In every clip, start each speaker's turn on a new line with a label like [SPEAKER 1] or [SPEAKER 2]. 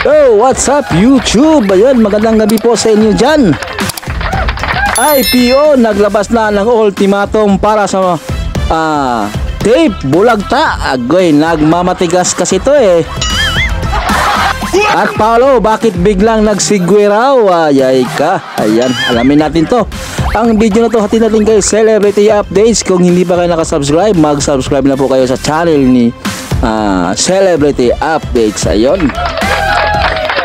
[SPEAKER 1] Yo, what's up YouTube? Ayun, magandang gabi po sa inyo dyan. IPO naglabas na ng ultimatum para sa tape bulagta. Agoy, nagmamatigas kasi to eh. At Paolo, bakit biglang nagsigwe raw? Ayay ka. Ayan, alamin natin to. Ang video na to hatid natin kay Celebrity Updates. Kung hindi pa kayo nakasubscribe, mag-subscribe na po kayo sa channel ni Celebrity Updates. Ayun.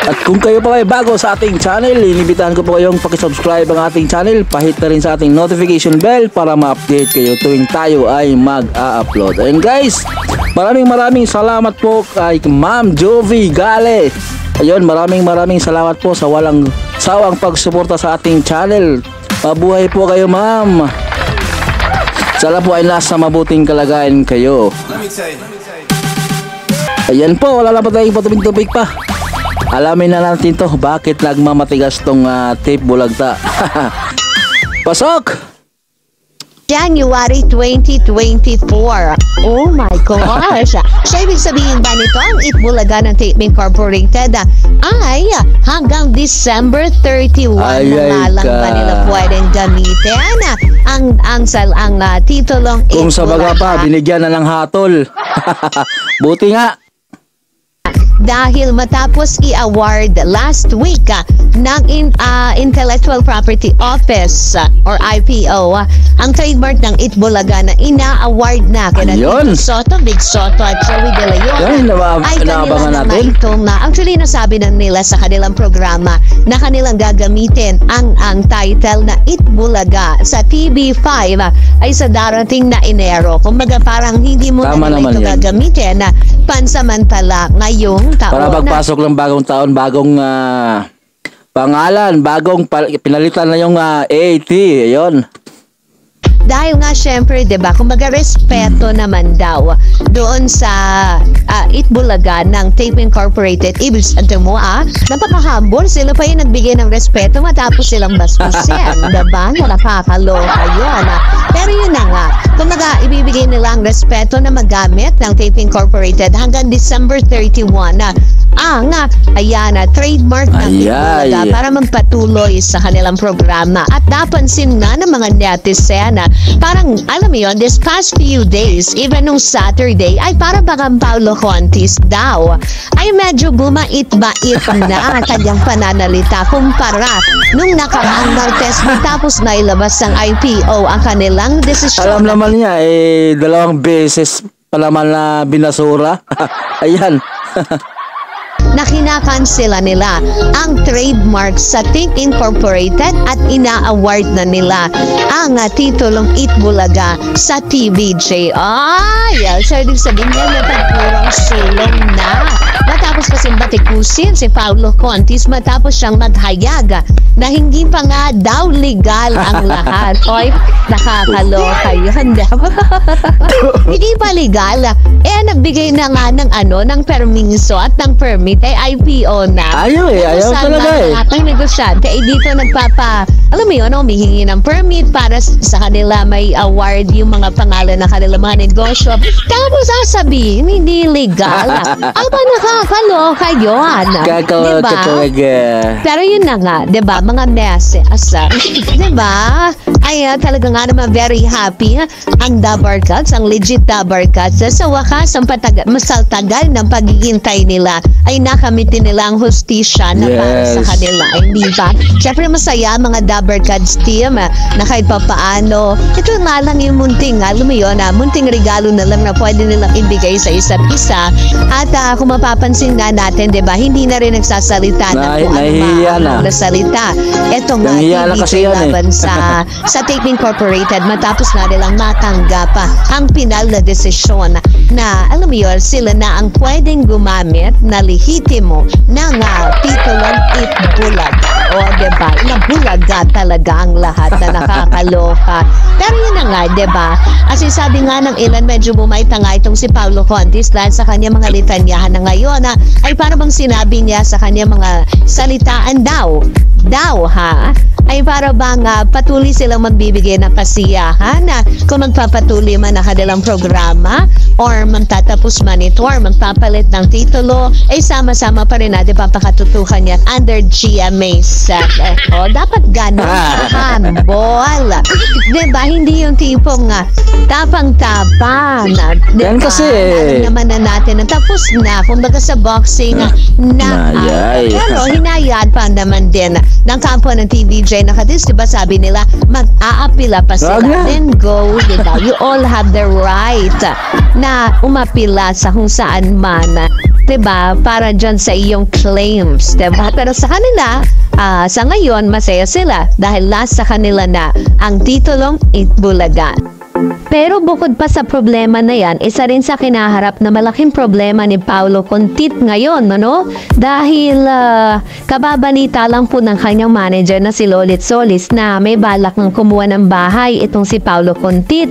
[SPEAKER 1] At kung kayo pa ay bago sa ating channel, inibitahan ko po kayong pakisubscribe ang ating channel. Pahit na rin sa ating notification bell para ma-update kayo tuwing tayo ay mag-a-upload. And guys, maraming salamat po kay Ma'am Jovi Gale. Ayun, maraming salamat po sa walang sawang pagsuporta sa ating channel. Mabuhay po kayo, ma'am. Sana po ay nasa mabuting kalagayan kayo. Ayan po, wala na pa tayong patubig-tubig pa. Alamin na natin to, bakit nagmamatigas tong tape bulagta. Pasok!
[SPEAKER 2] January 2024. Oh my gosh! So, ibig sabihin ba nito, ang Itbulaga ng Tape Incorporated ay hanggang December 31 na lang ba nila pwedeng gamitin ang titulong Itbulaga.
[SPEAKER 1] Kung sa baga pa, binigyan na ng hatol. Buti nga.
[SPEAKER 2] Dahil matapos i-award last week ng Intellectual Property Office or IPO ang trademark ng Itbulaga na ina-award na kina Tito Soto, Big Soto at Joey De Leon ay kanilang naman actually nasabi na nila sa kanilang programa na kanilang gagamitin ang title na Itbulaga sa TV5 ay sa darating na Enero. Kumbaga parang hindi mo na nila ito gagamitin pansamantala ngayong taon.
[SPEAKER 1] Para pagpasok ng bagong taon, bagong pangalan, bagong pinalitan na yung AAT. Ayun.
[SPEAKER 2] Dahil nga syempre, 'di ba? Kumbaga respeto naman daw doon sa Itbulaga ng Tape Incorporated. Ibig sabihin mo napaka-humble. Sila pa yung nagbigay ng respeto matapos silang bastusin. 'Di ba? Nakakaloka 'yun. Pero yun na nga. Kumbaga ibibigay nila ang respeto na magamit ng Tape Incorporated hanggang December 31 ang trademark ng Itbulaga para magpatuloy sa kanilang programa. At napansin nga ng mga netizen parang, alam mo yun, this past few days, even nung Saturday, ay para bagang Paulo Contis daw, ay medyo bumait-bait na ang kanyang pananalita kumpara nung nakaraang Martes matapos na ilabas ng IPO ang kanilang desisyon.
[SPEAKER 1] Alam naman niya, dalawang beses pa naman na binasura. Ayan.
[SPEAKER 2] Na kinakansela nila ang trademark sa Tape Incorporated at ina-award na nila ang titulong Itbulaga sa TVJ. So ibig sabihin niya napagpurang sulong na. Matapos kasi batikusin si Paulo Contis matapos siyang maghayag na hindi pa nga daw legal ang lahat. Oy, nakakaloka yun. Hindi pa legal. Nagbigay na nga ng permiso at ng permit ay IPO na.
[SPEAKER 1] Ayaw talaga
[SPEAKER 2] Ang negosyante ay dito alam mo yun, humihingi ng permit para sa kanila may award yung mga pangalan ng kanila mga negosyo. Tapos sasabihin, hindi legal. Aba, nakakaloka yun. Diba? Pero yun na nga, diba, mga messages. Diba? Ay talaga nga naman very happy ang Dabarcats, ang legit Dabarcats. Sa wakas, ang masaltagal ng paghihintay nila ay nakamitin nila ang hustisya na para sa kanila. Ay di ba? Siyempre masaya mga Dabarcats team na kahit pa paano, ito nga lang yung munting, alam mo yun, munting regalo na lang na pwede nilang ibigay sa isa't isa. At kung mapapansin nga natin, di ba, hindi na rin nagsasalita ng kung ano na salita. Ito nga, hindi laban sa Tape Incorporated matapos na nilang matanggap ang pinal na desisyon na, alam mo yun, sila na ang pwedeng gumamit na lehitimo ng titulong Itbulaga. O, diba? Nabulaga talaga ang lahat na nakakaloka. Pero yun na nga, diba? Kasi sabi nga ng ilan, medyo bumaita nga itong si Paulo Contis dahil sa kanya mga litanyahan na ngayon ay para bang sinabi niya sa kanya mga salitaan daw daw ha, ay para bang patuloy silang magbibigay ng kasiyahan na kung magpapatuloy man ang kanilang programa or magtatapos man ito or magpapalit ng titulo, ay sama-sama pa rin natin papakatutukan yan under GMA 7. O, dapat ganun humble. Diba? Hindi yung tipong tapang-tapang.
[SPEAKER 1] Yan kasi
[SPEAKER 2] alam naman na natin na tapos na, kumbaga sa boxing na pero hinayaan pa naman din ng kampo ng TVJ na kadis, diba sabi nila mag-aapila pa sila, then go, diba? You all have the right na umapila sa kung saan man, diba, para dyan sa iyong claims, diba? Pero sa kanila, sa ngayon masaya sila dahil last sa kanila na ang titulong Itbulaga. Pero bukod pa sa problema na yan, isa rin sa kinaharap na malaking problema ni Paulo Contit ngayon, no? Dahil kababalita lang po ng kanyang manager na si Lolit Solis na may balak ng kumuha ng bahay itong si Paulo Contit.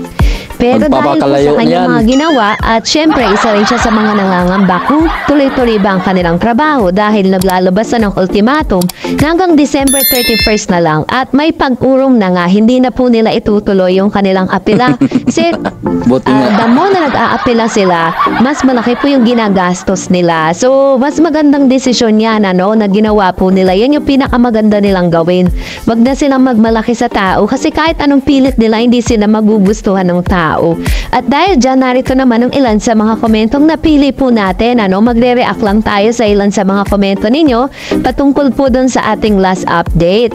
[SPEAKER 2] Pero dahil po sa kanyang mga ginawa at syempre isa rin siya sa mga nangangamba kung tuloy-tuloy ba ang kanilang trabaho dahil naglalabas na ng ultimatum hanggang December 31st na lang at may pag-urong na nga hindi na po nila itutuloy yung kanilang apila. Kasi the more na nag-aapila sila, mas malaki po yung ginagastos nila. So mas magandang desisyon yan na ginawa po nila. Yan yung pinakamaganda nilang gawin. Wag na silang magmalaki sa tao kasi kahit anong pilit nila hindi sila magugustuhan ng tao. At dahil dyan, narito naman ang ilan sa mga komentong napili po natin. Magre-react lang tayo sa ilan sa mga komento ninyo patungkol po dun sa ating last update.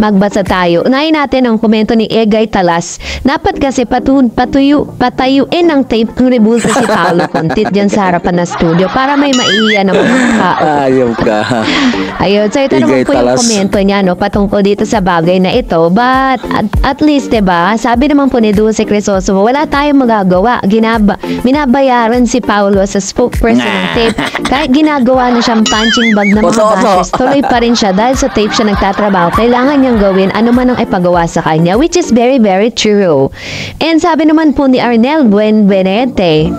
[SPEAKER 2] Magbasa tayo. Unahin natin ang komento ni Egay Talas. Dapat kasi patayuin ng tape ang rebulto si Paulo Contit dyan sa harapan ng studio para may maiiya ng mga tao.
[SPEAKER 1] Ayaw ka.
[SPEAKER 2] Ayun. So ito naman po yung komento niya patungkol dito sa bagay na ito. But at least, diba, sabi naman po ni Dulce Crisostomo, wala tayong magagawa. Minabayaran si Paulo sa spokesperson ng tape. Kahit ginagawa na siyang punching bag ng mga bashes, tuloy pa rin siya dahil sa tape siya nagtatrabaho. Kailangan niyang gawin ano man ang ipagawa sa kanya, which is very, very true. And sabi naman po ni Arnel Buenvenete,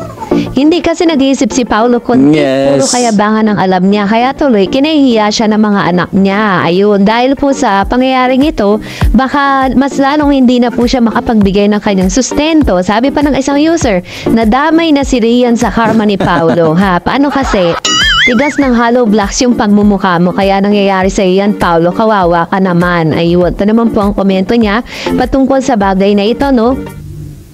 [SPEAKER 2] hindi kasi nag-iisip si Paulo Contit, puro kayabangan ang alam niya, kaya tuloy kinahihiya siya ng mga anak niya. Ayun, dahil po sa pangyayaring ito, baka mas lalong hindi na po siya makapagbigay ng kanyang sustento. Sabi pa ng isang user, nadamay na si Rian sa karma ni Paulo. Paano kasi? Tigas ng hollow blocks yung pagmumukha mo, kaya nangyayari sa iyan, Paulo, kawawa ka naman. Ayun, ito naman po ang komento niya patungkol sa bagay na ito,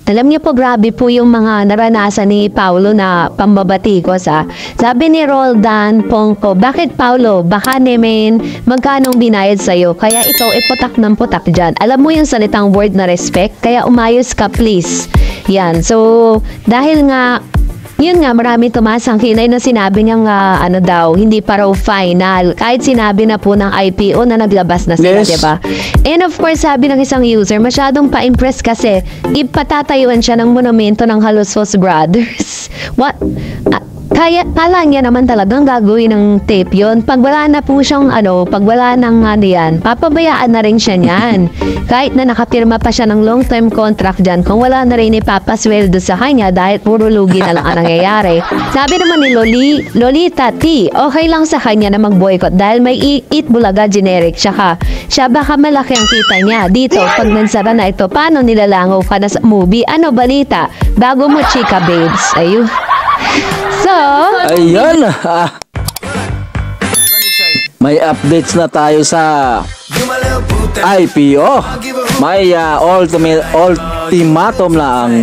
[SPEAKER 2] Alam niyo po, grabe po yung mga naranasan ni Paulo na pambabatikos, Sabi ni Roldan Pongko, bakit Paulo? Baka naman magkanong binayad sa'yo, kaya ikaw putak ng putak dyan. Alam mo yung salitang word na respect, kaya umayos ka please. Yan, so dahil nga yun nga, marami tumasang kilay na sinabi niya nga, hindi pa raw final. Kahit sinabi na po ng IPO na naglabas na sila, diba? And of course, sabi ng isang user, masyadong pa-impress kasi ipatatayuan siya ng monumento ng Halusos Brothers. What? Kaya kala niya naman talagang gagawin ng tape yun. Pag wala na po siyang pag wala nang yan, papabayaan na rin siya niyan. Kahit na nakapirma pa siya ng long-term contract dyan, kung wala na rin ipapasweldo sa kanya dahil puro lugi na lang ang nangyayari. Sabi naman ni Lolita T, okay lang sa kanya na mag-boycott dahil may Itbulaga generic. Siya baka malaki ang kita niya. Dito, pag nansara na ito, paano nilalangaw ka na sa movie? Ano balita? Bago mo, chika babes. Ayun. So,
[SPEAKER 1] ayun. May updates na tayo sa IPO. May ultimatum na ang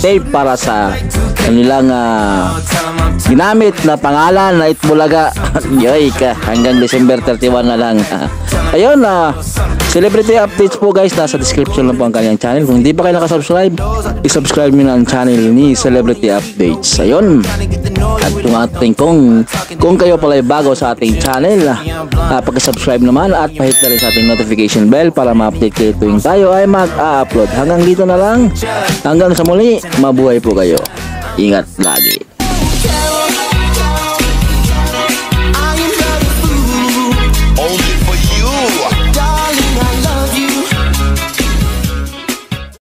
[SPEAKER 1] tape para sa kanilang ginamit na pangalan na Itbulaga. Yoy ka, hanggang December 31 na lang. Ayun, celebrity updates po guys, nasa description lang po ang kanyang channel. Kung hindi pa kayo nakasubscribe, i-subscribe nyo na ang channel ni Celebrity Updates. Ayun, at kung kayo pala ay bago sa ating channel, pag-subscribe naman at pahit na rin sa ating notification bell para ma-update kayo tuwing tayo ay mag-upload. Hanggang dito na lang, hanggang sa muli, mabuhay po kayo. Ingat lagi.